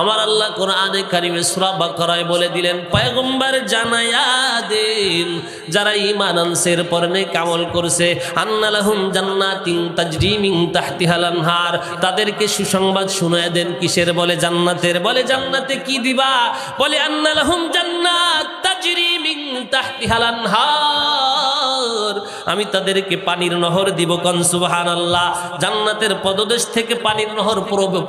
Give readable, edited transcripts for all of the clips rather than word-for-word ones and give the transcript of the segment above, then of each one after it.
আমার আল্লাহ কোরআনে কারিমে সূরা বাকারায় বলে দিলেন, পয়গম্বর জানায়া দেন যারা ঈমান আনছে এরপর নেক আমল করছে, আন্না লাহুম জান্নাতিন তাজরি মিন তাহতিহাল আনহার, তাদেরকে সুসংবাদ শুনায় দেন কিসের? বলে জান্নাতের। বলে জান্নাতে কি দিবা? বলে আন্না লাহুম জান্নাত তাজরি মিন তাহতিহাল আনহার, আমি তাদেরকে পানির নহর দিব। কোন সুবহানাল্লাহ। জান্নাতের পদদেশ থেকে পানির নহর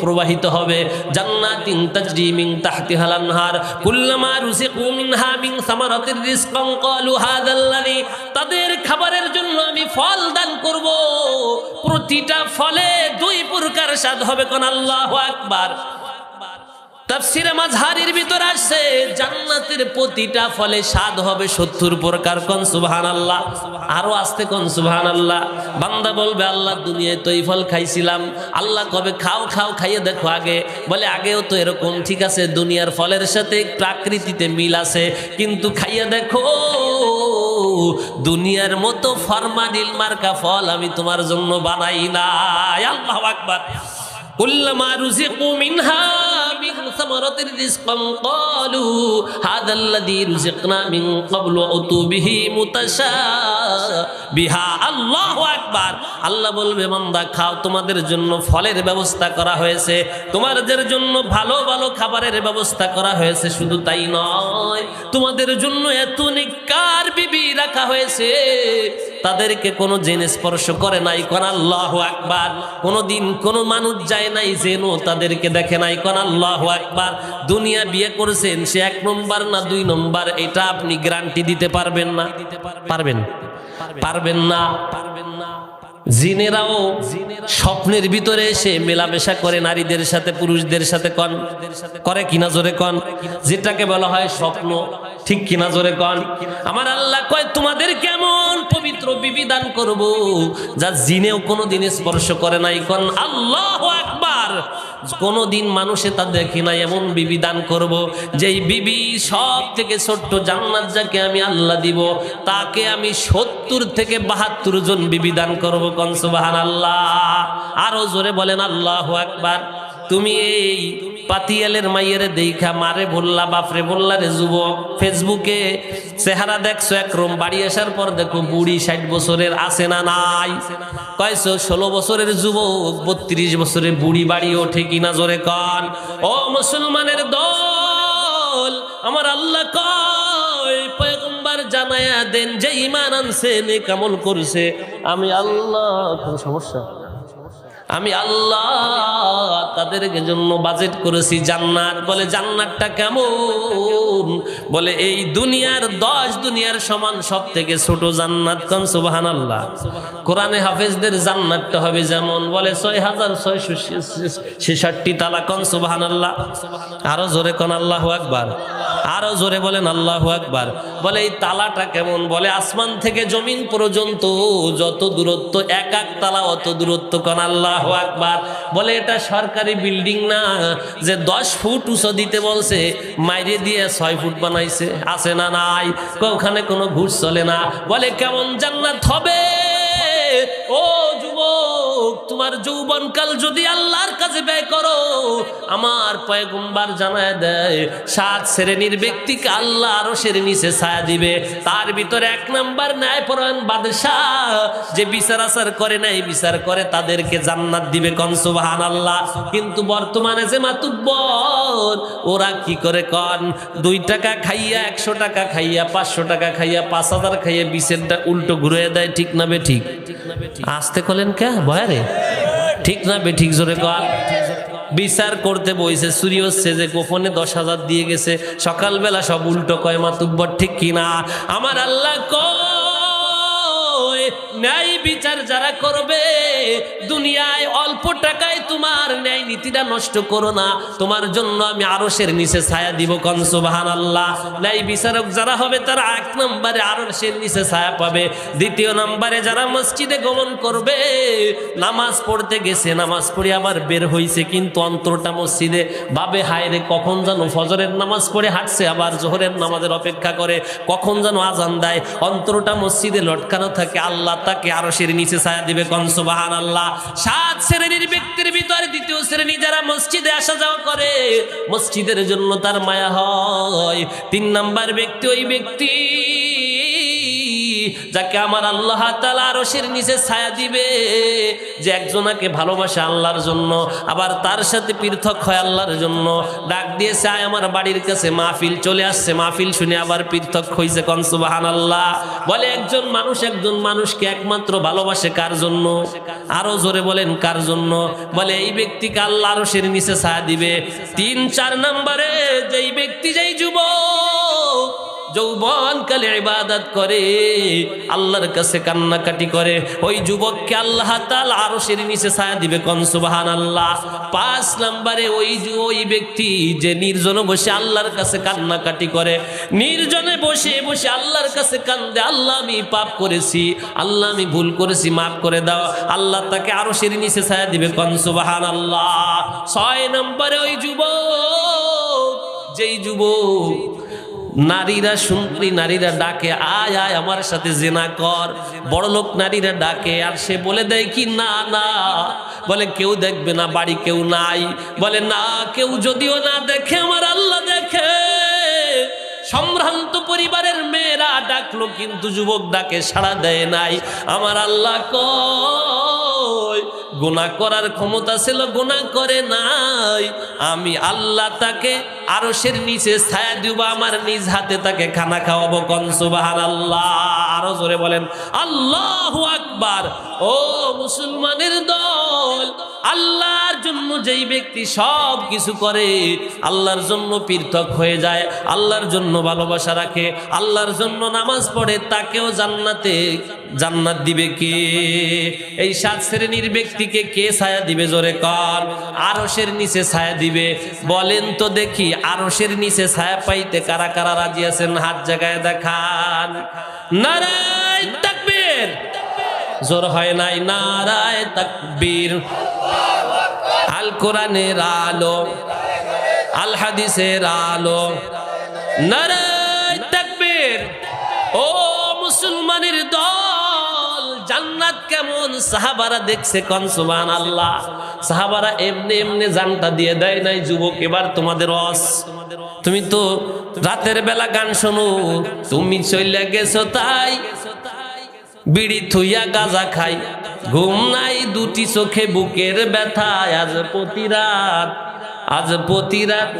প্রবাহিত হবে। জান্নাতিন তাজরি মিন তাহতিহাল আনহার কুল্লামা রুজিকু মিনহা মিন সামারাতির রিজকান ক্বালু হাযাল্লাযী, তাদের খাবারের জন্য আমি ফল দান করব, প্রতিটা ফলে দুই প্রকার স্বাদ হবে। কোন আল্লাহু আকবার। তাফসীরে মাযহারির ভিতর আসছে জান্নাতের প্রতিটা ফলে স্বাদ হবে 70 প্রকার। কোন সুবহানাল্লাহ। আরো আসতে কোন সুবহানাল্লাহ। বান্দা বলবে আল্লাহ দুনিয়ায় তো এই ফল খাইছিলাম। আল্লাহ কবে খাও খাও, খাইয়ে দেখো আগে। বলে আগেও তো এরকম, ঠিক আছে দুনিয়ার ফলের সাথে প্রাকৃতিতে মিল আছে, কিন্তু খাইয়ে দেখো দুনিয়ার মতো ফরমালিন মার্কা ফল আমি তোমার জন্য বানাই নাই। আল্লাহু আকবার। কুল্লামা রুজিকু মিনহা মিন সামারাতির রিজকান ক্বালু হাযাল্লাযী রুজিকনা মিন ক্বাবলু উতু বিহি মুতাশাবিহা। আল্লাহু আকবার। আল্লাহ বলবে বান্দা খাও, তোমাদের জন্য ফলের ব্যবস্থা করা হয়েছে, তোমাদের জন্য ভালো ভালো খাবারের ব্যবস্থা করা হয়েছে। শুধু তাই নয়, তোমাদের জন্য এত নেককার বিবি রাখা হয়েছে, তাদেরকে কোনো জেনে স্পর্শ করে নাই। কোন আল্লাহু আকবার। কোনদিন কোনো মানুষ যায় নাই যেন তাদেরকে দেখে নাই। কোন আল্লাহু আকবার। দুনিয়া বিয়ে করেছেন, সে 1 নম্বর না 2 নম্বর, এটা আপনি গ্যারান্টি দিতে পারবেন না। পারবেন? পারবেন না। জিনেরাও স্বপ্নের ভিতরে এসে মেলামেশা করে নারীদের সাথে, পুরুষদের সাথে। কন করে কিনা জোরে কন। যেটাকে বলা হয় স্বপ্ন, ঠিক কিনা জোরে কন। আমার আল্লাহ কয় তোমাদের কেমন পবিত্র বিবি দান করব যা জিনেও কোনোদিন স্পর্শ করে নাই। কন আল্লাহু আকবার। কোনোদিন মানুষে তা দেখি নাই এমন বিবি দান করব, যেই বিবি সব থেকে ছোট্ট জান্নাত যাকে আমি আল্লাহ দিব, তাকে আমি 70 থেকে 72 জন বিবি দান করব। কোন সুবহানাল্লাহ। আরো জোরে বলেন আল্লাহু আকবার। তুমি এই পাতিয়ালের মাইয়ের দেখা মারে বললা, বাপরে বললা রে যুবক, ফেসবুকে চেহারা দেখছো একরকম, বাড়ি আসার পর দেখো বুড়ি 60 বছরের আছে না নাই? কয়ছো 16 বছরের যুবক 32 বছরের বুড়ি বাড়ি ওঠে কিনা জোরে কন। ও মুসলমানের দল, আমার আল্লাহ কয় পয়গম্বর জানায়া দেন যে ঈমান আনছে, নেক আমল করছে, আমি আল্লাহ, কোন সমস্যা? আমি আল্লাহ তাদের জন্য বাজেট করেছি জান্নাত। বলে জান্নাতটা কেমন? বলে এই দুনিয়ার 10 দুনিয়ার সমান সব থেকে ছোট জান্নাত। কোন সুবহানাল্লাহ। কোরআনে হাফেজদের জান্নাতটা হবে যেমন, বলে 6666 তালা। কোন সুবহানাল্লাহ। আরো জোরে কোন আল্লাহু আকবার। আরো জোরে বলেন আল্লাহু আকবার। বলে এই তালাটা কেমন? বলে আসমান থেকে জমিন পর্যন্ত যত দূরত্ব, 1 তালা অত দূরত্ব। কোন আল্লাহু আকবার। বলে এটা সরকারি বিল্ডিং না যে 10 ফুট উঁচু দিতে বলছে, মাইরে দিয়ে 6 ফুট বানাইছে। আছে না নাই? ওখানে কোনো ঘুষ চলে না। বলে কেমন জান্নাত হবে? ও যুবক, তোমার যৌবনকাল যদি আল্লাহর কাছে ব্যয় করো, আমার পয়গম্বর জানায় দেয় 7 শ্রেণীর ব্যক্তিকে আল্লাহ আরশের নিচে ছায়া দিবে। তার ভিতরে 1 নাম্বার ন্যায়পরায়ণ বাদশাহ, যে বিচার আচার করে নাই, বিচার করে, তাদেরকে জান্নাত দিবে। কোন সুবহানাল্লাহ। কিন্তু বর্তমানে যে মাতুব্বর, ওরা কি করে কন? 2 টাকা খাইয়া, 100 টাকা খাইয়া, 500 টাকা খাইয়া, 5000 খাইয়া বিচারটা উল্টো ঘুরে দেয়। ঠিক না বে ঠিক? আসতে কলেন কে ভয়ারে? ঠিক না বে ঠিক? জোরে কন। বিচার করতে বইছে, চুরি হচ্ছে যে গোপনে 10,000 দিয়ে গেছে, সকালবেলা সব উল্টো কয় মাতুব্বর। ঠিক কিনা? আমার আল্লাহ কয় ন্যায় বিচার যারা করবে দুনিয়ায় অল্প টাকায়, তোমার ন্যায় নীতিটা নষ্ট করো না, তোমার জন্য আমি আরশের নিচে ছায়া দিব। কোন সুবহানাল্লাহ। ন্যায় বিচারক যারা হবে তারা 1 নম্বরে আরশের নিচে ছায়া পাবে। 2 নম্বরে যারা মসজিদে গমন করবে, নামাজ পড়তে গেছে, নামাজ পড়ে আবার বের হইছে, কিন্তু অন্তরটা মসজিদে, ভাবে হায় রে কখন যেন ফজরের নামাজ পড়ে হাঁটছে, আবার জোহরের নামাজের অপেক্ষা করে কখন যেন আজান দেয়, অন্তরটা মসজিদে লটকানো থাকে। আল্লাহ তাকে আরশের নিচে ছায়া দিবে। কোন সুবহানাল্লাহ। 7 শ্রেণীর ব্যক্তির ভিতরে করে। দ্বিতীয় শ্রেণী যারা মসজিদে আসা যাওয়া করে, মসজিদের জন্য তার মায়া হয়। 3 নাম্বার ব্যক্তি ওই ব্যক্তি যাকে আমার আল্লাহ তাআলা আরশের নিচে ছায়া দিবে, যে একজনাকে ভালোবাসে আল্লাহর জন্য, আবার তার সাথে পৃথক হয় আল্লাহর জন্য। ডাক দিয়েছে, আয় আমার বাড়ির কাছে মাহফিল। চলে আসছে, মাহফিল শুনে আবার পৃথক হইছে। কোন সুবহানাল্লাহ। বলে একজন মানুষকে একমাত্র ভালোবাসে কার জন্য? আরো জোরে বলেন কার জন্য? বলে এই ব্যক্তিকে আল্লাহ আরশের নিচে ছায়া দিবে। 3-4 নম্বরে যেই ব্যক্তি, যেই যুবক যৌবনকালে ইবাদত করে, আল্লাহর কাছে কান্নাকাটি করে, ওই যুবককে আল্লাহ তাআলা আরশের নিচে ছায়া দিবে। কোন সুবহানাল্লাহ। 5 নম্বরে ওই ব্যক্তি যে নির্জনে বসে আল্লাহর কাছে কান্নাকাটি করে, নির্জনে বসে বসে আল্লাহর কাছে কান্দে, আল্লাহ আমি পাপ করেছি, আল্লাহ আমি ভুল করেছি, মাফ করে দাও। আল্লাহ তাকে আরশের নিচে ছায়া দিবে। কোন সুবহানাল্লাহ। 6 নম্বরে ওই যুবক, যেই যুবক নারীরা, সুন্দরী নারীরা ডাকে, আয় আয় আমার সাথে জিনা কর। বড়লোক নারীরা ডাকে, আর সে বলে দেয় কি, না না। বলে কেউ দেখবে না, বাড়ি কেউ নাই। বলে না, কেউ যদিও না দেখে আমার আল্লাহ দেখে। সম্ভ্রান্ত পরিবারের মেয়েরা ডাকলো, কিন্তু যুবক ডাকে সাড়া দেয় নাই। আমার আল্লাহ কয়, গুনাহ করার ক্ষমতা ছিল, গুনাহ করে নাই। আমি আল্লাহ তাকে আরশের নিচে ছায়া দিব, আমার নিজ হাতে তাকে খানা খাওয়াবো। কোন সুবহানাল্লাহ। আরো জোরে বলেন আল্লাহু আকবার। ও মুসলমানের দল, আল্লাহর জন্য যেই ব্যক্তি সব কিছু করে, আল্লাহর জন্য পৃথক হয়ে যায়, আল্লাহর জন্য ভালোবাসা রাখে, আল্লাহর জন্য নামাজ পড়ে, তাকেও জান্নাত দিবে কে? এই 7 শ্রেণীর ব্যক্তিকে কে ছায়া দিবে? জোরে কর। আরশের নিচে ছায়া দিবে। বলেন তো দেখি, আরশের নিচে ছায়া পাইতে কারা কারা রাজি আছেন? হাত জায়গায় দেখান। নারায়ে তাকবীর। জোর হয় নাই। নারায়ে তাকবীর। আল কোরআনের আলো, আল হাদিসের আলো। নারায়ে তাকবীর। ও মুসলমানের দল, জান্নাত কেমন সাহাবারা দেখছে। কোন সুবহানাল্লাহ। সাহাবারা এমনি এমনি জানটা দিয়ে দেয় নাই। যুবক, এবার তোমাদের রস। তুমি তো রাতের বেলা গান শোনো, তুমি চলে গেছো তাই বিড়ি থুইয়া গাঁজা খাই, ঘুম নাই 2টি চোখে, বুকের ব্যথা আজ প্রতি রাত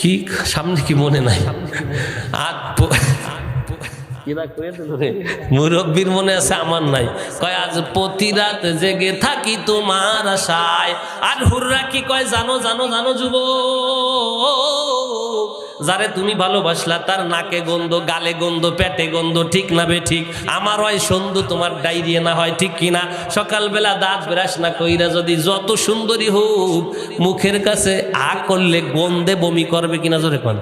কি সামনে কি মনে নাই? মুরব্বীর মনে আছে, আমার নাই। কয় আজ প্রতি রাত জেগে থাকি তোমার আশায়। আর হুররা কি কয় জানো জানো জানো? যুবক, যারে তুমি ভালোবাসলা তার নাকে গন্ধ, গালে গন্ধ, পেটে গন্ধ, ঠিক না বে ঠিক? আমার হয় সন্ধু, তোমার ডায়রিয়া না হয়, ঠিক কিনা? সকালবেলা দাঁত ব্রাশ না কইরা যদি যত সুন্দরী হোক, মুখের কাছে আ করলে গন্ধে বমি করবে কিনা? জোরে কোন,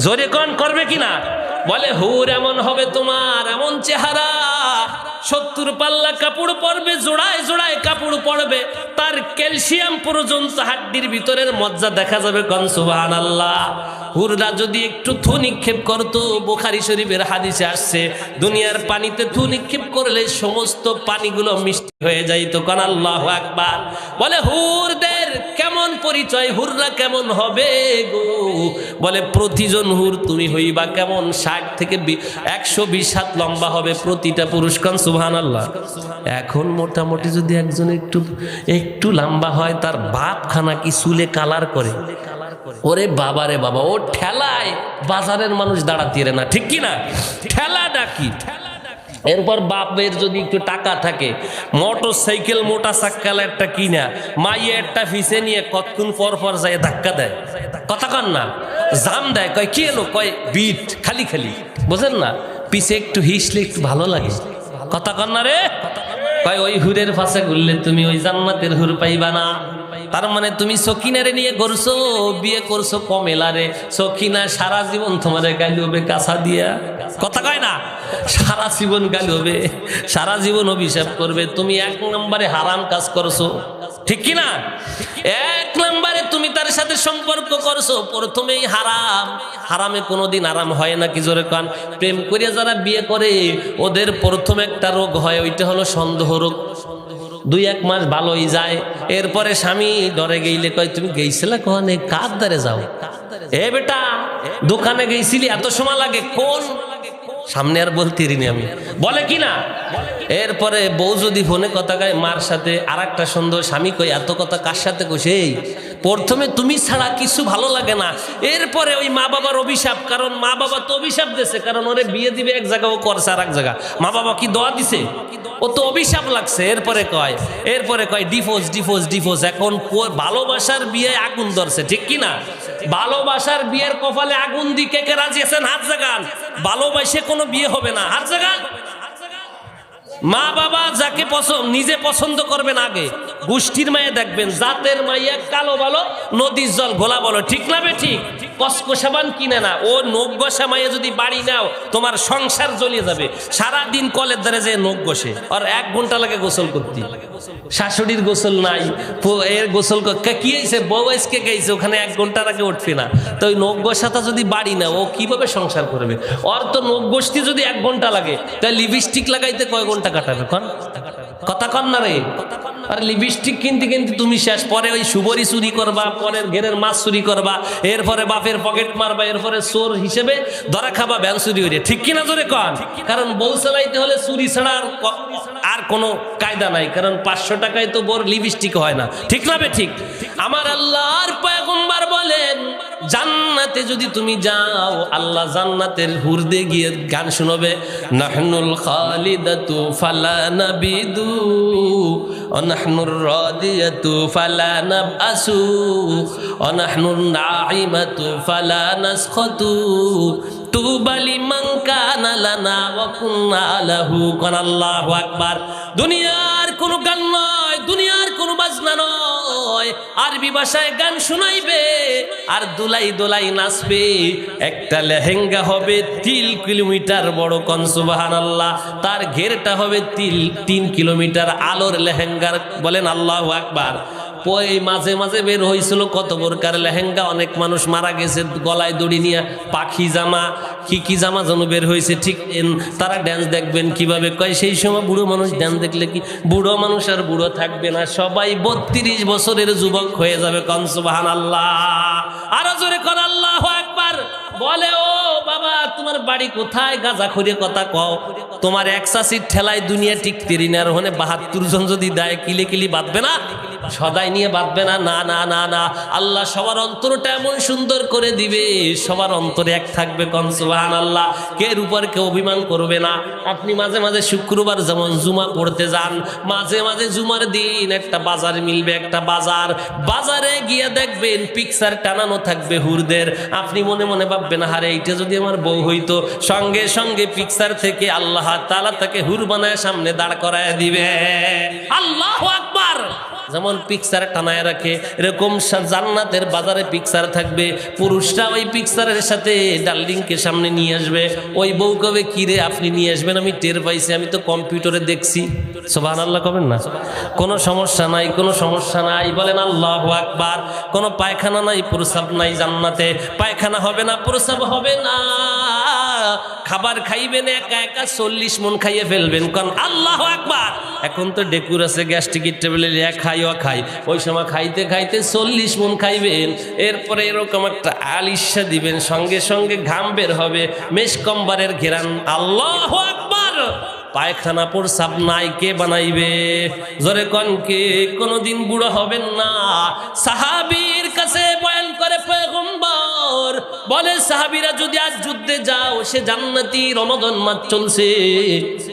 জোরে কোন, করবে কিনা? বলে হুর এমন হবে তোমার, এমন চেহারা, 70 পাল্লা কাপড় পরবে, জোড়ায় জোড়ায় কাপড় পরবে, তার ক্যালসিয়াম পর্যন্ত হাড্ডির ভিতরের মজ্জা দেখা যাবে। কোন সুবহানাল্লাহ। হুররা যদি একটু থু নিক্ষেপ করতো, বুখারী শরীফের হাদিসে আসছে, দুনিয়ার পানিতে থু নিক্ষেপ করলে সমস্ত পানিগুলো মিষ্টি হয়ে যাইত। কোন আল্লাহু আকবার। বলে হুরদের কেমন পরিচয়, হুররা কেমন হবে গো? বলে প্রতিজন হুর তুমি হইবা কেমন? 60 থেকে 120 হাত লম্বা হবে প্রতিটা পুরুষ। কোন সুবহানাল্লাহ। এখন মোটামুটি যদি একজন একটু লম্বা হয়, তার বাপ খানা কি চুলে কালার করে? ওরে বাবা রে বাবা, ও ঠেলায় বাজারের মানুষ দাঁড়াতে না, ঠিক কিনা? ঠেলা ডাকি। এরপর বাপের যদি একটু টাকা থাকে, মোটর সাইকেল মোটা চাক্কালা একটা কিনা, মাইয়ে একটা ফিসে নিয়ে কতক্ষণ পর পর যায় ধাক্কা দেয়। কথা কন না? জাম দেয়। কয় কি এলো? কয় বিট খালি খালি। বুঝেন না? পিছে একটু হিসলে একটু ভালো লাগে। কথা কন না রে? কয় ওই হুরের পাশে ঘুরলে তুমি ওই জান্নাতের হুর পাইবা না। তার মানে তুমি সকিনারে নিয়ে করছো, বিয়ে করছো কমেলারে। সকিনা সারা জীবন তোমারে গালি হবে কাঁচা দিয়া। কথা কয় না? সারা জীবন গালি হবে, সারা জীবন অভিশাপ করবে। তুমি 1 নম্বরে হারাম কাজ করছো, ঠিক কিনা? 1 নম্বরে তুমি তার সাথে সম্পর্ক করছো, প্রথমেই হারাম। হারামে কোনোদিন আরাম হয় না, কি জোরে কান? প্রেম করিয়া যারা বিয়ে করে, ওদের প্রথম একটা রোগ হয়, ওইটা হলো সন্দেহ রোগ। 2-1 মাস ভালোই যায়, এরপরে স্বামী ডরে গেইলে কয় তুমি গেইছিলা কোনে, কার দ্বারে যাও? এ বেটা দোকানে গেছিলি এত সময় লাগে কোন? সামনে আর বলতে রিনি আমি, বলে কি না? এরপরে বউ যদি ফোনে কথা কয় মার সাথে, আর একটা সুন্দর স্বামী কই এত কথা কার সাথে কইছে? এই প্রথমে তুমি ছাড়া কিছু ভালো লাগে না, এরপরে ওই মা বাবার অভিশাপ, কারণ মা বাবা তো অভিশাপ দিছে, কারণ ওরে বিয়ে দিবে এক জায়গা, ও করছে আর এক জায়গা। মা বাবা কি দোয়া দিছে? ও তো অভিশাপ লাগছে। এরপরে কয় ডিভোর্স ডিভোর্স ডিভোর্স। এখন ভালোবাসার বিয়ে আগুন ধরছে, ঠিক কি না? ভালোবাসার বিয়ের কপালে আগুন দিয়ে কে কে রাজি আছেন হাত জাগান। ভালোবাসে কোনো বিয়ে হবে না, হাত জাগান। মা বাবা যাকে নিজে পছন্দ করবেন, আগে গোষ্ঠীর মায়ে দেখবেন, জাতের মাইয়া কালো ভালো, নদীর জল ঘোলা বলো, ঠিক না বে ঠিক? কসকসাবান কিনে না, ও নখ ঘষা মাইয়া যদি বাড়ি নাও তোমার সংসার জ্বলিয়ে যাবে। সারাদিন কলের ধারে যে নখ ঘষে, আর 1 ঘন্টা লাগে গোসল করতে, শাশুড়ির গোসল নাই, এর গোসল কি হয়েছে, বউ আজকে গেছে ওখানে 1 ঘন্টার আগে উঠবে না, তো ওই নখ ঘষাটা যদি বাড়ি নাও, ও কিভাবে সংসার করবে? ওর তো নখ ঘষতে যদি 1 ঘন্টা লাগে, তাই লিপস্টিক লাগাইতে কয় ঘন্টা কাটাবে? কথা কন না রে। আর লিপস্টিক কিনতে কিনতে তুমি শেষ, পরে ওই সুবরি চুরি করবা, পরের ঘেরের মাছ চুরি করবা, এরপরে বাপের পকেট মারবা, এরপরে চোর হিসেবে ধরা খাবা ভ্যান চুরি হইরে, ঠিক কিনা জোরে কন? কারণ বউ চালাইতে হলে চুরি ছাড়া আর কোনো কায়দা নাই, কারণ 500 টাকায় তো বোর লিপস্টিক হয় না, ঠিক না বে ঠিক? আমার আল্লাহর পয়গম্বর বলেন, জান্নাতে যদি তুমি যাও, আল্লাহ জান্নাতের হুরদে গিয়ে গান শুনবে, নাহনুল খালিদাতু ফালা নাবিদু অনাহনুর রাদিয়াতু ফালা নাবআসু অনাহনুর নাঈমাতু ফালা নাসখাতু তুবা লিমান কানা লানা ওয়া কুননা লাহু। কোন আল্লাহু আকবার। দুনিয়ার কোনো গান নয়, দুনিয়ার কোনো বাজনা নয়, আরবি ভাষায় গান শোনাইবে আর দোলাই দোলাই নাচবে। একটা লেহেঙ্গা হবে 3 কিলোমিটার বড়, কোন সুবহানাল্লাহ। তার ঘেরটা হবে 3 কিলোমিটার, আলোর লেহেঙ্গার, বলেন আল্লাহু আকবার। ওই মাঝে মাঝে বের হয়েছিল কত প্রকার লেহেঙ্গা, অনেক মানুষ মারা গেছে গলায় দড়ি নিয়ে, পাখি জামা, কি জামা যেন বের হয়েছে, ঠিক তারা ড্যান্স দেখবেন কিভাবে কয়, সেই সময় বুড়ো মানুষ ড্যান্স দেখলে কি বুড়ো মানুষ আর বুড়ো থাকবে না, সবাই 32 বছরের যুবক হয়ে যাবে, কোন সুবহানাল্লাহ। আরো জোরে কোন আল্লাহু আকবার। বলে, ও বাবা তোমার বাড়ি কোথায়? গাঁজা খড়িয়ে কথা কও, তোমার 1 চাষির ঠেলায় দুনিয়া টিকতে না, আর ওখানে 72 জন যদি দেয় কিলে কিলি বাঁধবে না, সদাই নিয়ে বাঁধবে না। না না না না, আল্লাহ সবার অন্তরটা এমন সুন্দর করে দিবে, সবার অন্তরে এক থাকবে, কোন সুবহানাল্লাহ। কের উপর কেউ অভিমান করবে না। আপনি মাঝে মাঝে শুক্রবার যেমন জুমা পড়তে যান, মাঝে মাঝে জুমার দিন একটা বাজার মিলবে, একটা বাজারে গিয়ে দেখবেন পিকচার টানানো থাকবে হুরদের। আপনি মনে মনে ভাববেন, আরে এইটা যদি আমার বউ হইতো, সঙ্গে সঙ্গে পিকচার থেকে আল্লাহ তাআলা তাকে হুর বানায় সামনে দাঁড় করায় দিবে। আল্লাহু আকবার। যেমন পিকচার টানায় রাখে, এরকম জান্নাতের বাজারে পিকচার থাকবে। পুরুষরা ওই পিকচারের সাথে ডার্লিংকে সামনে নিয়ে আসবে। ওই বউ কবে, কিরে আপনি নিয়ে আসবেন, আমি টের পাইছি, আমি তো কম্পিউটারে দেখছি। সুবহানাল্লাহ কবেন না? কোনো সমস্যা নাই, কোনো সমস্যা নাই, বলেন আল্লাহু আকবার। কোনো পায়খানা নাই, প্রস্রাব নাই জান্নাতে, পায়খানা হবে না, প্রস্রাব হবে না। খাবার খাইবেন একা একা 40 মন খাইয়ে ফেলবেন, কারণ আল্লাহু আকবার। এখন তো ডেকুর আছে, গ্যাস্ট্রিক টেবিলে খাই, ওই সময় খাইতে খাইতে 40 মন খাইবেন। এরপরে এরকম একটা আলিশা দিবেন, সঙ্গে সঙ্গে ঘাম বের হবে, মেশকম্বারের ঘেরান। আল্লাহু আকবার। পায়খানা প্রস্রাব নাই, কে বানাইবে? জোরে কোন কে? কোনদিন বুড়ো হবেন না। সাহাবীর কাছে বয়ান করে পয়গম্বর বলে, সাহাবীরা যদি আজ যুদ্ধে যাও, সে জান্নাতি, রমাদান মাস চলছে,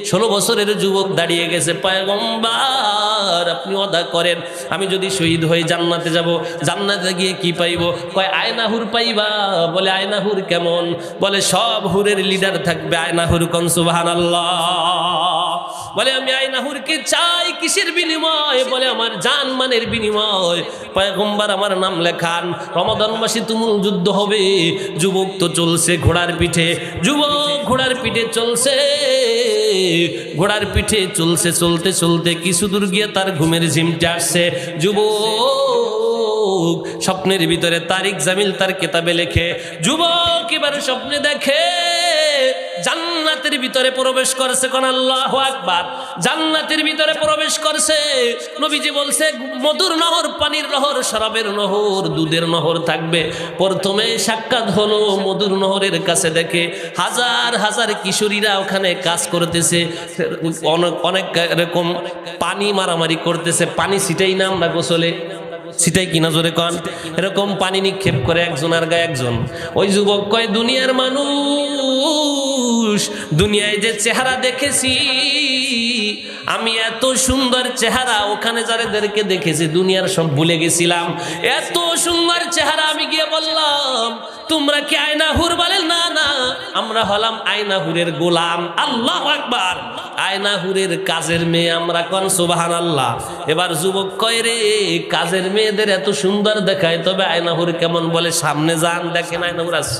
16 বছরের যুবক দাঁড়িয়ে গেছে, পয়গম্বর আপনি ওয়াদা করেন, আমি যদি শহীদ হয়ে জান্নাতে যাব, জান্নাতে গিয়ে কি পাইব? কয় আয়না হুর পাইবা। বলে আয়না হুর কেমন? বলে সব হুরের লিডার থাকবে আয়না হুর, কোন সুবহানাল্লাহ। বলে আমি আয়নাহুরকে চাই, কিসের বিনিময়? বলে আমার জান মানের বিনিময়। পয়গম্বর আমার নাম লেখান, রমাদান মাসে তুমুল যুদ্ধ হবে। যুবক তো চলছে ঘোড়ার পিঠে, যুবক ঘোড়ার পিঠে চলছে, ঘোড়ার পিঠে চলছে, চলতে চলতে কিছু দূর গিয়ে তার ঘুমের ঝিমটে আসছে। যুবক যুবক স্বপ্নের ভিতরে তারিক জামিল তার কিতাবে লেখে, যুবক এবার স্বপ্নে দেখে জান্নাতের ভিতরে প্রবেশ করছে, কোন আল্লাহু আকবার। জান্নাতের ভিতরে প্রবেশ করছে, নবীজি বলছে মধুর নহর, পানির নহর, শরাবের নহর, দুধের নহর থাকবে। প্রথমে সাক্ষাৎ হলো মধুর নহরের কাছে, দেখে হাজার হাজার কিশোরীরা ওখানে কাজ করতেছে, অনেক এরকম পানি মারামারি করতেছে। পানি ছিটাই না আমরা গোসলে, ছিটাই কিনা জোরে কন, এরকম পানি নিক্ষেপ করে একজন আর গায়ে একজন। ওই যুবক কয় দুনিয়ার মানুষ, দুনিয়ায় যে চেহারা দেখেছি আমি, এত সুন্দর চেহারা ওখানে যাদেরকে দেখেছি দুনিয়ার সব ভুলে গেছিলাম। এত সুন্দর চেহারা আমি গিয়ে বললাম তোমরা কি আয়নাহুর? বলে না না, আমরা হলাম আয়নাহুরের গোলাম। আল্লাহু আকবার। আয়নাহুরের কাজের মেয়ে আমরা, কোন সুবহানাল্লাহ। এবার যুবক কয় রে কাজের মেয়েদের এত সুন্দর দেখায়, তবে আয়নাহুর কেমন? বলে সামনে যান দেখেন আয়নাহুর আছে।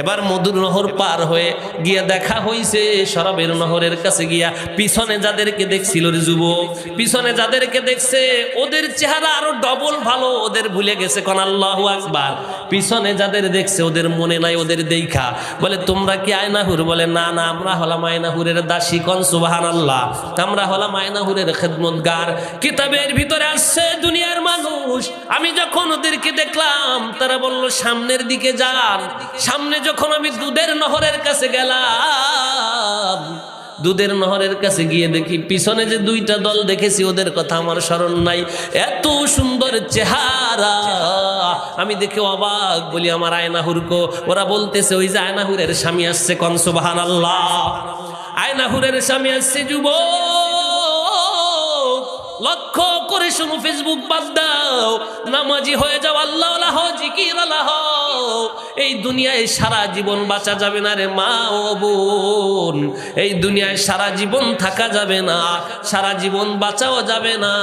এবার মধুর নহর পার হয়ে গিয়ে দেখা হইছে শরাবের নহরের কাছে গিয়া, পিছনে যাদেরকে দেখছিল রে যুবক, পিছনে যাদেরকে দেখছে ওদের চেহারা আরো ডবল ভালো, ওদের ভুলে গেছে, কোন আল্লাহু আকবার। পিছনে যাদের দেখছে ওদের মনে নাই ওদের দেখা। বলে তোমরা কি আয়নাহুর? বলে না না, আমরা হলাম আয়নাহুরের দাসী, কোন সুবহানাল্লাহ। আমরা হলাম আয়নাহুরের খেদমতগার। কিতাবের ভিতরে আসছে দুনিয়ার মানুষ, আমি যখন ওদেরকে দেখলাম তারা বলল সামনের দিকে যান। সামনে যখন আমি দুধের নহরের কাছে গেলাম, দুধের নহরের কাছে গিয়ে দেখি পিছনে যে দুইটা দল দেখেছি ওদের কথা আমার স্মরণ নাই। এত সুন্দর চেহারা আমি দেখে অবাক। বলি আমার আয়নাহুরকো, ওরা বলতেছে ওই যে আয়নাহুরের স্বামী আসছে, কোন সুবহানাল্লাহ। আয়নাহুরের স্বামী আসছে। যুবক লক্ষ্য করে শুনো, ফেসবুক বাদ দাও, নামাজি হয়ে যাও, আল্লাহ আল্লাহ জিকির আল্লাহ। এই দুনিয়ায় সারা জীবন বাঁচা যাবে না রে মা ও বোন, এই দুনিয়ায় সারা জীবন থাকা যাবে না, সারা জীবন বাঁচাও যাবে না।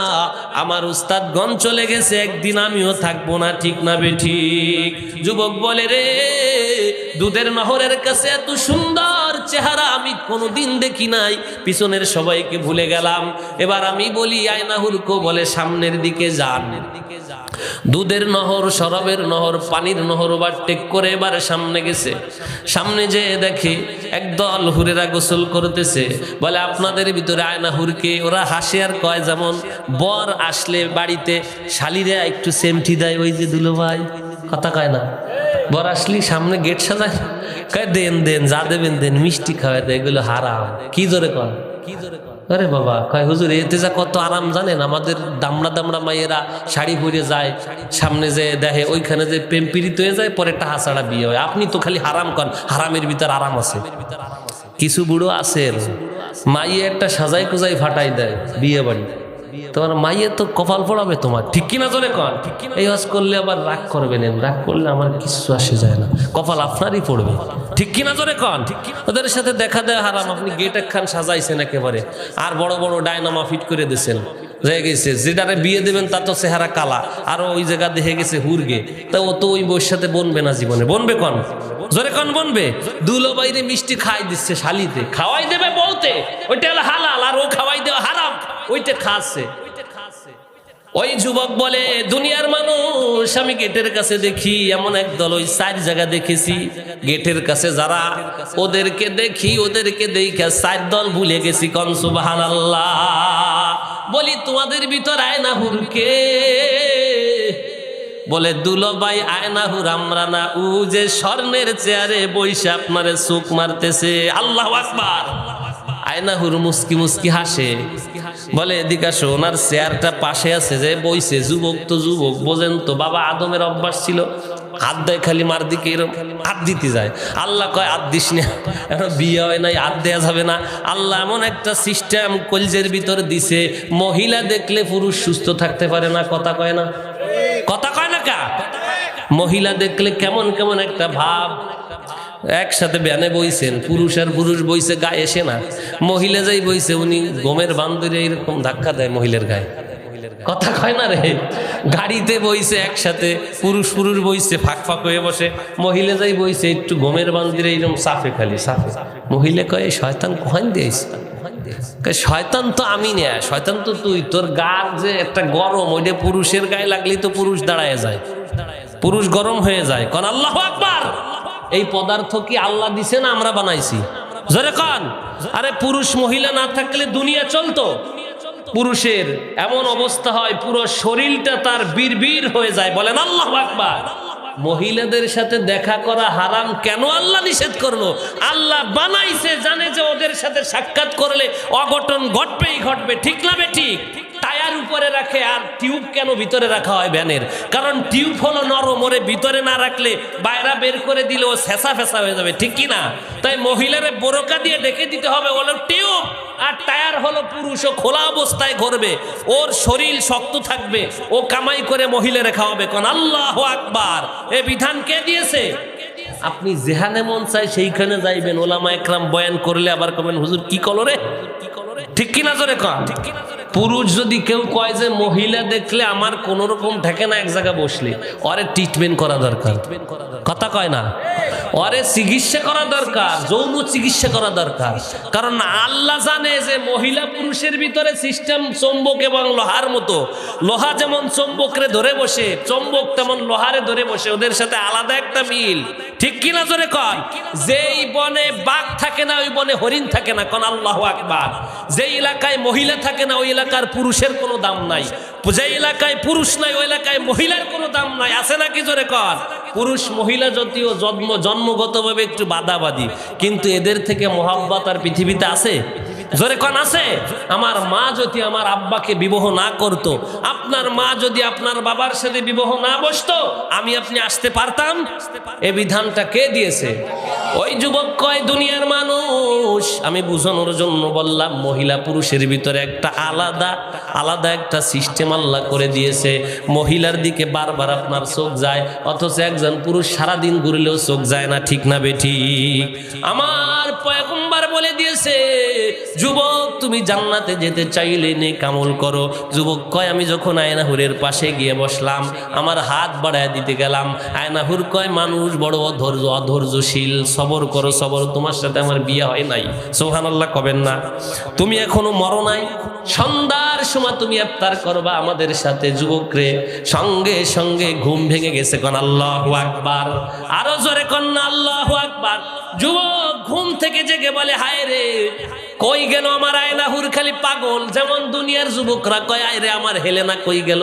আমার উস্তাদগণ চলে গেছে, একদিন আমিও থাকবো না, ঠিক না বেঠিক? যুবক বলে রে দুধের নহরের কাছে এত সুন্দর চেহারা আমি কোনোদিন দেখি নাই, পিছনের সবাইকে ভুলে গেলাম। এবার আমি বলি আয়নাহুরকো, বলে সামনের দিকে যান। দুধের নহর, শরাবের নহর, পানির নহর ওভারটেক করে এবার সামনে গেছে। সামনে যে দেখে একদল হুরেরা গোসল করতেছে। বলে আপনাদের ভিতরে আয়নাহুরকে? ওরা হাসে আর কয় যেমন বর আসলে বাড়িতে শালিরা একটু সেমটি দেয়, ওই যে দুলো ভাই কথা কয় না, বর আসলি সামনে গেট সাজায়, কয় দেন দেন, যা দেবেন দেন, মিষ্টি খাওয়াই দেয়, এগুলো হারাম। কি জোরে কন, কি জোরে কন। আরে বাবা, কয় হুজুর এতে যা কত আরাম জানেন, আমাদের দামড়া দামড়া মাইয়েরা শাড়ি পরে যায়, সামনে যে দেখে ওইখানে যে প্রেম পীড়িত হয়ে যায়, পরে টাহা ছাড়া বিয়ে হয়। আপনি তো খালি হারাম কন, হারামের ভিতর আরাম আছে। কিছু বুড়ো আছে মাইয়ে একটা সাজাই কুজাই ফাটাই দেয় বিয়ে বাড়ি, তোমার মাইয়ে তো কপাল পড়াবে তোমার, ঠিক কিনা জোরে কন। এই হজ করলে আবার রাগ করবেন, রাগ করলে আমার কিছু আসে যায় না, কপাল আপনারই পড়বে, ঠিক কিনা জোরে কন। ওদের সাথে দেখা দেয় হারাম। আপনি গেট একখান সাজাইছেন একেবারে, আর বড় বড় ডায়নামা ফিট করে দিয়েছেন, হয়ে গেছে যেটারে বিয়ে দেবেন তার তো চেহারা কালা, আর ওই জায়গা দেখে গেছে হুরগে, তা ও তো ওই বউর সাথে বনবে না জীবনে। বনবে কন, জোরে কন বনবে? দুলো বাইরে মিষ্টি খাই দিচ্ছে শালিতে, খাওয়াই দেবে বলতে, ওইটা হলো হালাল, আর ও খাওয়াই দেওয়া হারাম, ওইটা খাচ্ছে। ওই যুবক বলে দুনিয়ার মানুষ, আমি গেটের কাছে দেখি এমন এক দল, ওই 4 জায়গা দেখেছি গেটের কাছে যারা, ওদেরকে দেখি, ওদেরকে দেখা 4 দল ভুলে গেছি, কোন সুবহানাল্লাহ। বলি তোমাদের ভিতর আয়নাহুরকে? বলে দুলো ভাই আয়নাহুর আমরা না, ও যে স্বর্ণের চেয়ারে বইসে আপনারে চোখ মারতেছে। আল্লাহু আকবার। আয়নাহুর মুস্কি মুস্কি হাসে, বলে এদিকে আসো, ওনার চেয়ারটা পাশে আছে যে বইছে, যুবক তো যুবক, বোঝেন তো, বাবা আদমের অভ্যাস ছিল, হাত দেয় খালি মার দিকে এরকম হাত দিতে যায়। আল্লাহ কয় হাত দিস না, এখন বিয়ে হয় নাই, হাত দেয়া যাবে না। আল্লাহ এমন একটা সিস্টেম কলজের ভিতর দিছে, মহিলা দেখলে পুরুষ সুস্থ থাকতে পারে না, কথা কয় না, কথা কয় না কা? মহিলা দেখলে কেমন কেমন একটা ভাব। একসাথে ব্যানে বইছেন, পুরুষ আর পুরুষ বইছে, গায়ে এসে না, মহিলা যাই বইছে, উনি গমের বান্ধবী এরকম ধাক্কা দেয় মহিলার গায়ে, কথা কয় না রে। গাড়িতে বইছে একসাথে, পুরুষ পুরুষ বইছে ফাঁক ফাঁক হয়ে বসে, মহিলা যাই বইছে একটু গমের বান্ধবী এরকম সাফে, খালি সাফে। মহিলা কয় শয়তান কোহান দিয়েছে? শয়তান তো আমি না, শয়তান তো তুই, তোর গার যে একটা গরম, ওইটা পুরুষের গায়ে লাগলেই তো পুরুষ দাঁড়ায় যায়। পুরুষ গরম হয়ে যায়। কোন আল্লাহু আকবার। এই পদার্থ কি আল্লাহ দিছে না আমরা বানাইছি? জোরে কোন। আরে পুরুষ মহিলা না থাকলে দুনিয়া চলতো? পুরুষের এমন অবস্থা হয় পুরো শরীরটা তার বিড়বিড় হয়ে যায়। বলেন আল্লাহু আকবার। মহিলাদের সাথে দেখা করা হারাম কেন আল্লাহ নিষেধ করলো? আল্লাহ বানাইছে, জানে যে ওদের সাথে সাক্ষাৎ করলে অঘটন ঘটবেই ঘটবে, ঠিক না বেঠিক? টায়ার উপরে রাখে, আর টিউব কেন ভিতরে রাখা হয় ভ্যানের? কারণ টিউব হলো নরম, ওরে ভিতরে না রাখলে বাইরে বের করে দিলে ও ফেসা ফেসা হয়ে যাবে, ঠিক কি না? তাই মহিলারে বোরকা দিয়ে ঢেকে দিতে হবে, হলো টিউব। আর টায়ার হলো পুরুষ, ও খোলা অবস্থায় ঘুরবে, ওর শরীর শক্ত থাকবে, ও কামাই করে মহিলারে খাওয়াবে। কোন আল্লাহু আকবার। এ বিধান কে দিয়েছে? আপনি যেখানে মন চাই সেইখানে যাইবেন, ওলামা একরাম বয়ান করলে আবার কবেন হুজুর কি কলরে, ঠিক কিনা জোরে কন। পুরুষ যদি কেউ কয় যে মহিলা দেখলে আমার কোন রকম ঠেকে না এক জায়গায় বসলে, ওরে ট্রিটমেন্ট করা দরকার, কথা কয় না, ওরে চিকিৎসা করা দরকার, যৌন চিকিৎসা করা দরকার। কারণ আল্লাহ জানে যে মহিলা পুরুষের ভিতরে সিস্টেম চম্বক এবং লোহার মতো। লোহা যেমন চম্বকরে ধরে বসে, চম্বক তেমন লোহারে ধরে বসে, ওদের সাথে আলাদা একটা মিল, ঠিক কিনা জোরে কন। যেই বনে বাঘ থাকে না ওই বনে হরিণ থাকে না, কোন আল্লাহু আকবার। যেই এলাকায় মহিলা থাকে না ওই এলাকার পুরুষের কোনো দাম নাই, যে এলাকায় পুরুষ নাই ওই এলাকায় মহিলার কোনো দাম নাই, আছে নাকি জোরে কন। পুরুষ মহিলা যদিও জন্মগতভাবে একটু বাদাবাদী, কিন্তু এদের থেকে মহাব্বত আর পৃথিবীতে আছে? জোরে কন আছে? আমার মা যদি আমার আব্বাকে বিবাহ না করতো, আপনার মা যদি আপনার বাবার সাথে বিবাহ না বসতো, আমি আপনি আসতে পারতাম? এ বিধানটা কে দিয়েছে? ওই যুবক কয় দুনিয়ার মানুষ, আমি বুঝানোর জন্য বললাম মহিলা পুরুষের ভিতরে একটা আলাদা একটা সিস্টেম আল্লাহ করে দিয়েছে। মহিলার দিকে বারবার আপনার চোখ যায়, অথচ একজন পুরুষ সারাদিন ঘুরলেও চোখ যায় না, ঠিক না বেঠিক? আমার পয়গম্বর বলে দিয়েছে যুবক তুমি জান্নাতে যেতে চাইলে নেক আমল করো। যুবক কয় আমি যখন আয়নাহুরের পাশে গিয়ে বসলাম, আমার হাত বাড়ায় দিতে গেলাম, আয়নাহুর কয় মানুষ বড় অধৈর্যশীল, সবর করো সবর, তোমার সাথে আমার বিয়ে হয় নাই। সুবহানাল্লাহ কবেন না? তুমি এখনো মরো নাই, সন্ধ্যার সময় তুমি ইফতার করবা আমাদের সাথে। যুবক রে সঙ্গে সঙ্গে ঘুম ভেঙে গেছে, কোন আল্লাহু আকবার। আরো জোরে কোন আল্লাহু আকবার। যুবক ঘুম থেকে জেগে বলে হায় রে, কই গেল আমার আয়নাহুর? খালি পাগল। যেমন দুনিয়ার যুবকরা কয় আয় রে আমার হেলেনা কই গেল,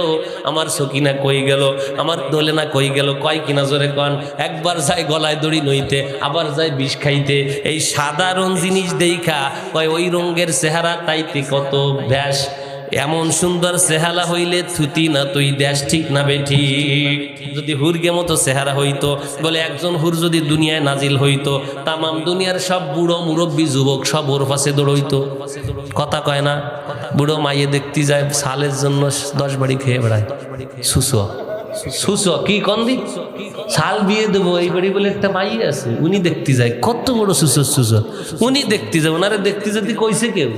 আমার সকিনা কই গেল, আমার দোলেনা কই গেল, কয় কিনা জোরে কন। একবার যায় গলায় দড়ি নইতে, আবার যায় বিষ খাইতে। এই সাধারণ জিনিস দেইখা কয় ওই রঙের চেহারা তাইতে কত ব্যাস, এমন সুন্দর চেহারা হইলে থুতি না তুই দেশ, ঠিক না বেঠিক? যদি হুরগে মতো চেহারা হইতো, বলে একজন হুর যদি দুনিয়ায় নাজিল হইতো, তামাম দুনিয়ার সব বুড়ো মুরব্বী যুবক সব ওর পাশে দৌড়ইতো, কথা কয় না? বুড়ো মাইয়ে দেখতে যায় সালের জন্য 10 বাড়ি খেয়ে বেড়ায়, সুসো কি কন্দি শাল বিয়ে দেবো এই বাড়ি বলে একটা মাইয়ে আছে, উনি দেখতে যায়, কত বড় সুসো উনি দেখতে যায়। ওনারে দেখতে যেতে কইছে কেউ,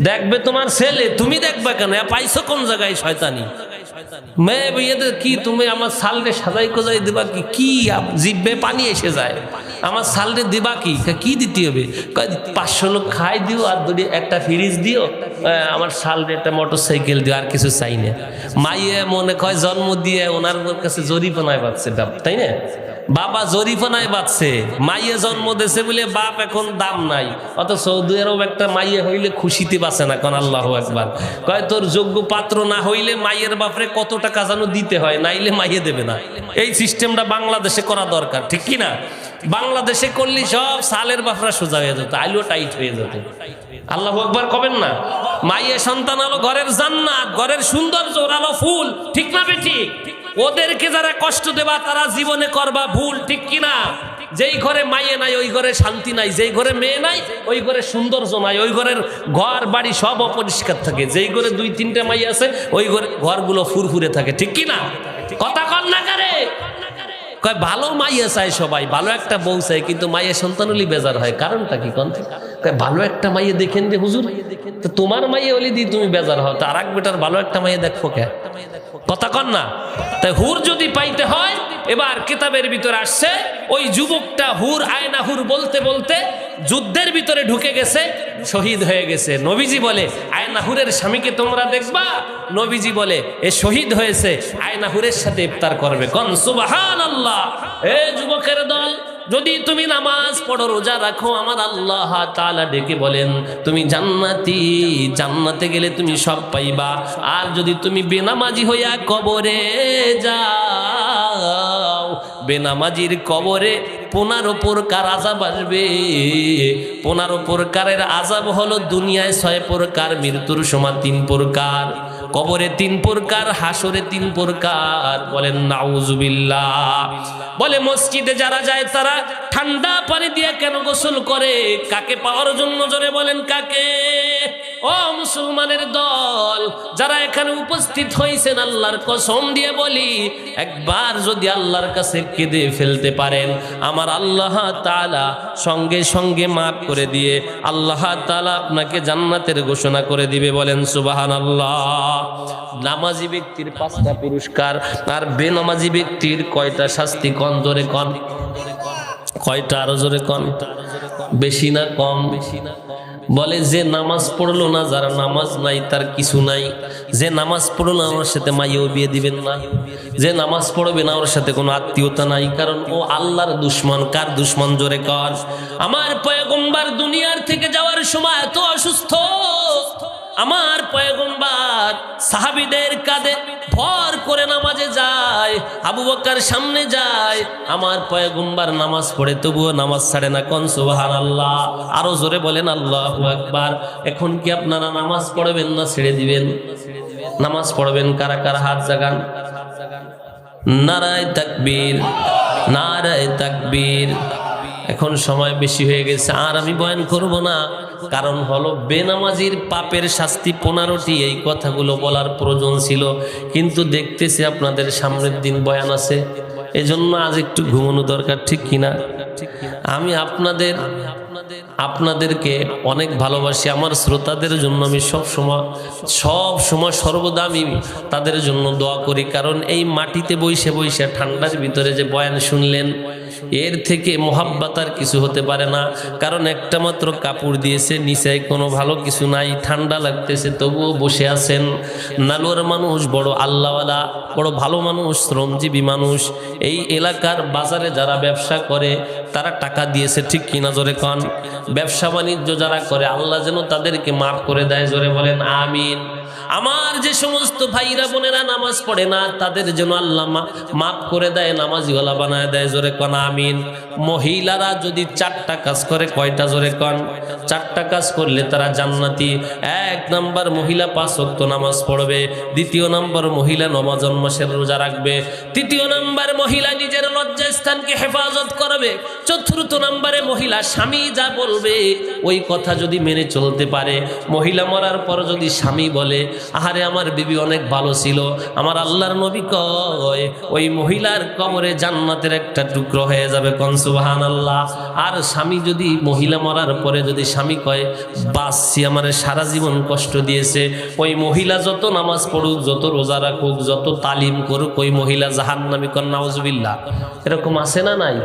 দেখবে তোমার ছেলে, তুমি দেখবা কেন? পাইছো কোন জায়গায় শয়তানি? মেয়ে বিয়েদের কি তুমি আমার সালরে সাজাই কোজাই দিবা কি? কি জিভে পানি এসে যায়, আমার সালরে দিবা কি? কি দিতে হবে? 500 লোক খাই দিও, আর যদি একটা ফ্রিজ দিও, আমার সালরে একটা মোটরসাইকেল দিও, আর কিছু চাই না। মাইয়ে মনে কয় জন্ম দিয়ে ওনার কাছে জরিপানায় পাচ্ছে, তাই না? বাবা জরিফানায় বাঁচছে, মাইয়ে জন্ম দিয়েছে বলে বাপ এখন দাম নাই। অত সৌদি আরব একটা মাইয়ে হইলে খুশিতে বাঁচে না, কোন আল্লাহু আকবার। কয় তোর যোগ্য পাত্র না হইলে মাইয়ের বাপরে কত টাকা যেন দিতে হয়, নাইলে মাইয়ে দেবে না। এই সিস্টেমটা বাংলাদেশে করা দরকার, ঠিক কি না? বাংলাদেশে করলে সব সালের বাপরা সোজা হয়ে যেত, আইলো টাইট হয়ে যেত। আল্লাহু আকবার কবেন না? মাইয়ে সন্তান আলো ঘরের জান্নাত, ঘরের সৌন্দর্য, আলো ফুল, ঠিক না বেঠিক? ওদেরকে যারা কষ্ট দেবা তারা জীবনে করবা ভুল, ঠিক কিনা? যেই ঘরে মাইয়ে নাই ওই ঘরে শান্তি নাই, যেই ঘরে মেয়ে নাই ওই ঘরে সৌন্দর্য নাই, ওই ঘরের ঘর বাড়ি সব অপরিষ্কার থাকে। যেই ঘরে 2-3টা মাইয়ে আছে ওই ঘরে ঘরগুলো ফুরফুরে থাকে, ঠিক কিনা? কথা কন না করে কয় ভালো মাইয়া চায় সবাই, ভালো একটা বউ চায়, কিন্তু মাইয়ের সন্তান হলে বেজার হয়। কারণটা কি কন? কয় ভালো একটা মাইয়ে দেখেন যে হুজুর, তো তোমার মাইয়ে হলে দিয়ে তুমি বেজার হও, তো আর এক বেটার ভালো একটা মাইয়ে দেখো কে? কথা কন না? তাই হুর যদি পাইতে হয়, এবার কিতাবের ভিতরে আসছে ওই যুবকটা হুর আয়না হুর বলতে বলতে যুদ্ধের ভিতরে ঢুকে গেছে, শহীদ হয়ে গেছে। নবীজি বলে আয়নাহুরের স্বামীকে তোমরা দেখবা? নবীজি বলে এ শহীদ হয়েছে, আয়নাহুরের সাথে ইফতার করবে। কোন সুবহানাল্লাহ। এ যুবকের দল, যদি তুমি নামাজ পড়ো, রোজা রাখো, আমার আল্লাহ তাআলা ডেকে বলেন তুমি জান্নাতি, জান্নাতে গেলে তুমি সব পাইবা। আর যদি তুমি বেনামাজি হইয়া কবরে যাও, বেনামাজির কবরে 15 প্রকার আযাব আসবে। 15 প্রকারের আযাব হলো দুনিয়ায় 6 প্রকার, মৃত্যুর সময় 3 প্রকার, কবরে 3 প্রকার, হাসরে 3 প্রকার। বলেন নাউজুবিল্লাহ। বলে মসজিদে যারা যায় তারা ঠান্ডা পানি দিয়ে কেন গোসল করে? কাকে পাওয়ার জন্য? জোরে বলেন কাকে? ও মুসলমানের দল, যারা এখানে উপস্থিত হয়েছেন, আল্লাহর কসম দিয়ে বলি, একবার যদি আল্লাহর কাছে কেঁদে ফেলতে পারেন, আমার আল্লাহ তাআলা সঙ্গে সঙ্গে মাফ করে দিয়ে আল্লাহ তাআলা আপনাকে জান্নাতের ঘোষণা করে দিবে। বলেন সুবহানাল্লাহ। নামাজি ব্যক্তির 5টা পুরস্কার, আর বেনামাজি ব্যক্তির কয়টা শাস্তি? কোন জোরে কোন, কয়টা? আরো জোরে কোন। বেশি না কম? বলে যে নামাজ পড়লো না, যারা নামাজ নাই তার কিছু নাই। যে নামাজ পড়লো না ওর সাথে মাইও বিয়ে দিবেন না। যে নামাজ পড়বে না ওর সাথে কোনো আত্মীয়তা নাই, কারণ ও আল্লাহর দুশমন। কার দুশমন? জোরে কর। আমার পয়গম্বর দুনিয়ার থেকে যাওয়ার সময় এত অসুস্থ, আমার পয়গম্বর সাহাবীদের কাঁধে ভর করে নামাজে যায়, আবু বকর সামনে যায়, আমার পয়গম্বর নামাজ পড়ে তবুও নামাজ ছাড়ে না। কোন সুবহানাল্লাহ। আরো জোরে বলেন আল্লাহু আকবার। এখন কি আপনারা নামাজ পড়বেন না ছেড়ে দিবেন? নামাজ পড়বেন। কারা কারা হাত জাগান? নারায়ে তাকবীর, নারায়ে তাকবীর। এখন সময় বেশি হয়ে গেছে, আর আমি বয়ান করব না। কারণ হলো বেনামাজির পাপের শাস্তি 15টি। এই কথাগুলো বলার প্রয়োজন ছিল, কিন্তু দেখতেছি আপনাদের সামনের দিন বয়ান আছে, এজন্য আজ একটু ঘুমানো দরকার, ঠিক কিনা? আমি আপনাদেরকে অনেক ভালোবাসি। আমার শ্রোতাদের জন্য আমি সব সময় সর্বদা আমি তাদের জন্য দোয়া করি। কারণ এই মাটিতে বসে বসে ঠান্ডার ভিতরে যে বয়ান শুনলেন, এর থেকে মোহাব্বত আর কিছু হতে পারে না। কারণ একটা মাত্র কাপড় দিয়েছে, নিচে কোনো ভালো কিছু নাই, ঠান্ডা লাগতেছে, তবুও বসে আছেন। নালোয়ার মানুষ বড় আল্লাহওয়ালা, বড় ভালো মানুষ, শ্রমজীবী মানুষ। এই এলাকার বাজারে যারা ব্যবসা করে তারা টাকা দিয়েছে, ঠিক কিনা জোরে কন। ব্যবসা বাণিজ্য যারা করে আল্লাহ যেন তাদেরকে মাফ করে দেয়, জোরে বলেন আমিন। আমার যে সমস্ত ভাইরা বোনেরা নামাজ পড়ে না তাদের জন্য আল্লাহ মাফ করে দেয়, নামাজিওয়ালা বানায় দেয়, জোরে কন আমিন। মহিলারা যদি 4টা কাজ করে, কয়টা? জোরে কন। 4টা কাজ করলে তারা জান্নাতি। 1 নাম্বার, মহিলা 5 ওয়াক্ত নামাজ পড়বে। 2 নাম্বার, মহিলা রমজান মাসের রোজা রাখবে। 3 নাম্বার, মহিলা নিজের লজ্জাস্থানকে হেফাজত করবে। 4 নাম্বারে, মহিলা স্বামী যা বলবে ওই কথা যদি মেনে চলতে পারে। মহিলা মরার পর যদি স্বামী বলে আহারে আমার বিবি অনেক ভালো ছিল, আমার আল্লাহর নবী কয় ওই মহিলার কবরে জান্নাতের একটা টুকরো হয়ে যাবে। কোন সুবহানাল্লাহ। আর স্বামী যদি, মহিলা মরার পরে যদি স্বামী কয় বাসছি, আমার সারা জীবন কষ্ট দিয়েছে, ওই মহিলা যত নামাজ পড়ুক, যত রোজা রাখুক, যত তালিম করুক, ওই মহিলা জাহান্নামী। কোন নাউজুবিল্লাহ। এরকম আছে না নাই?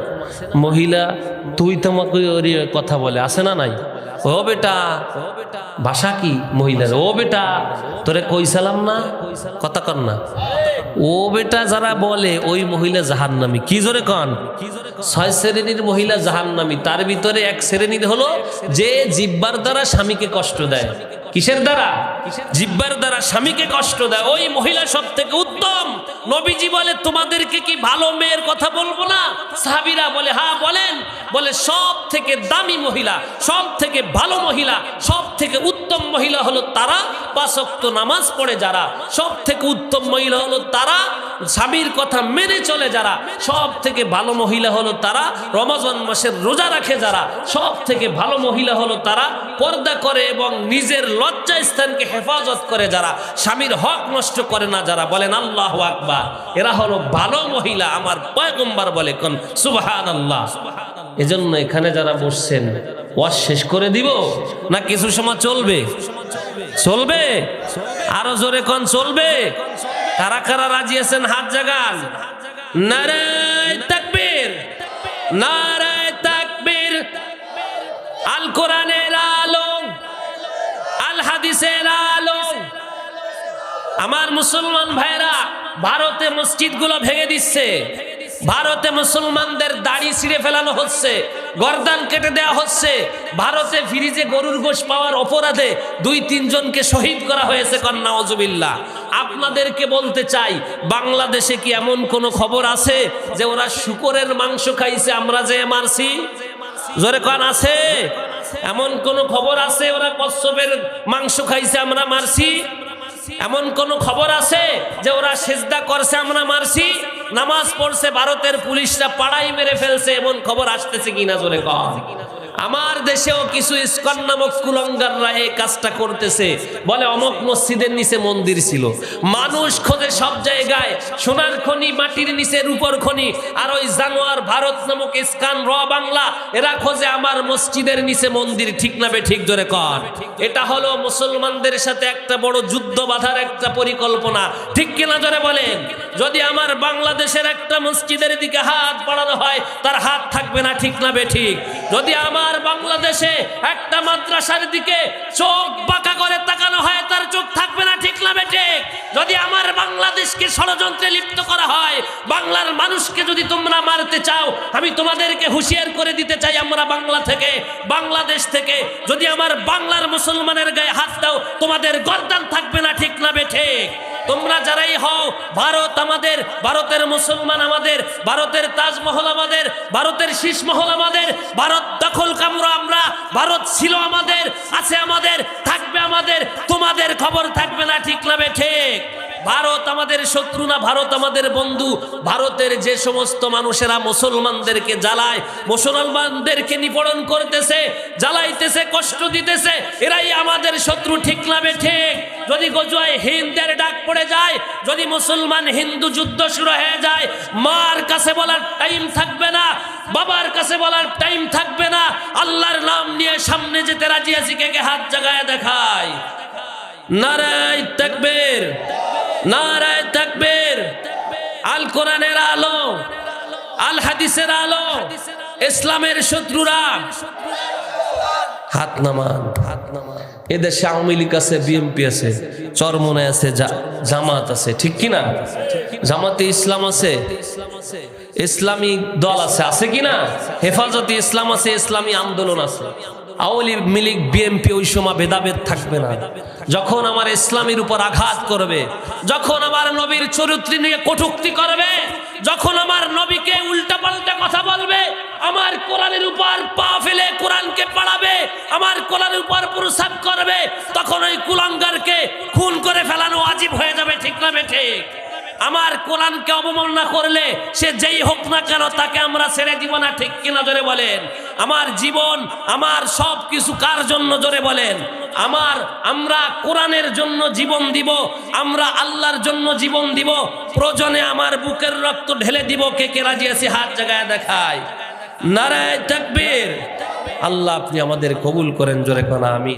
মহিলা তুই তোমাকে কথা বলে, আছে না নাই? ও বেটা, ভাষা কি মহিলার? ও বেটা তোরে কইসালাম না, কথা কর না। ও বেটা যারা বলে ওই মহিলা জাহান্নামী। কি জোরে কন? 6 শ্রেণীর মহিলা জাহান্নামী। তার ভিতরে 1 শ্রেণীর হলো যে জিহ্বার দ্বারা স্বামীকে কষ্ট দেয়। কিসের দ্বারা? জিহ্বার দ্বারা স্বামীকে কষ্ট দেয়। ওই মহিলা সব থেকে উত্তম। নবীজি বলে তোমাদেরকে কি ভালো মেয়ের কথা বলবো না? সাহাবীরা বলে হ্যাঁ বলেন। বলে সব থেকে দামি মহিলা, সব থেকে ভালো মহিলা, সব থেকে উত্তম মহিলা হলো তারা 5 ওয়াক্ত নামাজ পড়ে যারা। সব থেকে উত্তম মহিলা হলো তারা স্বামীর কথা মেনে চলে যারা। সব থেকে ভালো মহিলা হলো তারা রমজান মাসের রোজা রাখে যারা। সব থেকে ভালো মহিলা হলো তারা পর্দা করে এবং নিজের লজ্জা স্থানকে হেফাজত করে যারা, স্বামীর হক নষ্ট করে না যারা। বলেন আল্লাহু আকবার। এরা হলো ভালো মহিলা। আমার পয়গম্বর বলে কোন সুবহানাল্লাহ। এজন্য এখানে যারা বসছেন ওয়াজ শেষ করে দিব না কিছু সময় চলবে? চলবে। আরো জোরে কোন চলবে? কারা কারা রাজি আছেন হাত জাগান। নারায়ে তাকবীর, নারায়ে তাকবীর। আমার মুসলমান ভাইরা ভারতে মসজিদগুলো ভেঙে দিচ্ছে, ভারতে মুসলমানদের দাড়ি ছিঁড়ে ফেলানো হচ্ছে, গর্দান কেটে দেওয়া হচ্ছে, ভারতে ফ্রিজে গরুর গোশত পাওয়ার অপরাধে 2-3 জনকে শহীদ করা হয়েছে। কন্যা ওজুবিল্লাহ। আপনাদেরকে বলতে চাই, বাংলাদেশে কি এমন কোন খবর আছে যে ওরা শুকরের মাংস খাইছে আমরা যে মারছি? জোরে কোন আছে? এমন কোন খবর আছে ওরা কচ্ছপের মাংস খাইছে আমরা মারছি? এমন কোন খবর আছে যে ওরা সিজদা করছে আমরা মারছি? নামাজ পড়ছে ভারতের পুলিশরা পাড়াই মেরে ফেলছে, এমন খবর আসতেছে কিনা জোরে কন? আমার দেশেও কিছু ইসকন নামক কুলঙ্গাররা এই কাজটা করতেছে, বলে অমুক মসজিদের নিচে মন্দির ছিল। মানুষ খোঁজে সব জায়গায়, সোনার খনি, মাটির নিচে রূপর খনি, আর ওই জানোয়ার ভারত নামক ইস্কান র বাংলা এরা খোঁজে আমার মসজিদের নিচে মন্দির। ঠিক না বে ঠিক জোরে কর? এটা হলো মুসলমানদের সাথে একটা বড় যুদ্ধ বাঁধার একটা পরিকল্পনা। ঠিক কিনা জোরে বলেন? যদি আমার বাংলাদেশের একটা মসজিদের দিকে হাত বাড়ানো হয় তার হাত থাকবে না। ঠিক না বে ঠিক? যদি আমার বাংলাদেশে একটা মাদ্রাসার দিকে চোখ বাঁকা করে তাকানো হয় তার চোখ থাকবে না। ঠিক না বে ঠিক? যদি আমার বাংলাদেশকে ষড়যন্ত্রে লিপ্ত করা হয়, বাংলার মানুষকে যদি তোমরা মারতে চাও, আমি তোমাদেরকে হুঁশিয়ার করে দিতে চাই, আমরা বাংলা থেকে, বাংলাদেশ থেকে যদি আমার বাংলার মুসলমানের গায়ে হাত দাও তোমাদের গর্দান থাকবে না। ঠিক না বে ঠিক? তোমরা যারাই হও, ভারত আমাদের, ভারতের মুসলমান আমাদের, ভারতের তাজমহল আমাদের, ভারতের শীষমহল আমাদের, ভারত দখল কামরা আমরা, ভারত ছিল আমাদের, আছে আমাদের, থাকবে আমাদের, তোমাদের খবর থাকবে না। ঠিক না বে ঠিক? ভারত আমাদের শত্রু না, ভারত আমাদের বন্ধু। ভারতের যে সমস্ত মানুষেরা মুসলমানদেরকে জ্বালায়, মুসলমানদেরকে নিপীড়ন করতেছে, জ্বালাইতেছে, কষ্ট দিতেছে, এরাই আমাদের শত্রু। ঠিক না বে ঠিক? যদি গজওয়ায়ে হিন্দের ডাক পড়ে যায়, যদি মুসলমান হিন্দু যুদ্ধ শুরু হয়ে যায়, মার কাছে বলার টাইম থাকবে না, বাবার কাছে বলার টাইম থাকবে না। আল্লাহর নাম নিয়ে সামনে যেতে রাজি আছি, কে হাত জাগায় দেখায়? নারায়ে তাকবীর, নারায়ে তাকবীর। আল কোরআনের আলো, আল হাদিসের আলো, ইসলামের শত্রুরা হাত নামান, হাত নামান। এদেশে আওয়ামী লীগ আছে, বিএনপি আছে, চরমনে আছে, জামাত আছে। ঠিক কিনা? জামাতে ইসলাম আছে, ইসলামী দল আছে, আছে কিনা? হেফাজতে ইসলাম আছে, ইসলামী আন্দোলন আছে। আওয়ামী লীগ, বিএনপি ওই সময় ভেদাভেদ থাকবে না। যখন আমার ইসলামের উপর আঘাত করবে, যখন আমার নবীর চরিত্র নিয়ে কটূক্তি করবে, যখন আমার নবীকে উল্টা পাল্টা কথা বলবে, আমার কোরআনের উপর পা ফেলে কোরআনকে পাড়াবে, আমার কোরআনের উপর প্রসাব করবে, তখন ওই কুলাঙ্গারকে খুন করে ফেলানো ওয়াজিব হয়ে যাবে। ঠিক না বে ঠিক? আমার কোরআনকে অবমাননা করলে সে যেই হোক না কেন তাকে আমরা ছেড়ে দিব না। ঠিক কিনা জোরে বলেন? আমার জীবন, আমার সব কিছু কার জন্য জোরে বলেন? আমরা কোরআনের জন্য জীবন দিব, আমরা আল্লাহর জন্য জীবন দিব। প্রয়োজনে আমার বুকের রক্ত ঢেলে দিব। কে কে রাজি আছে হাত জাগায় দেখায়? নারায়ে তাকবীর। আল্লাহ আপনি আমাদের কবুল করেন, জোরে কোন আমিন।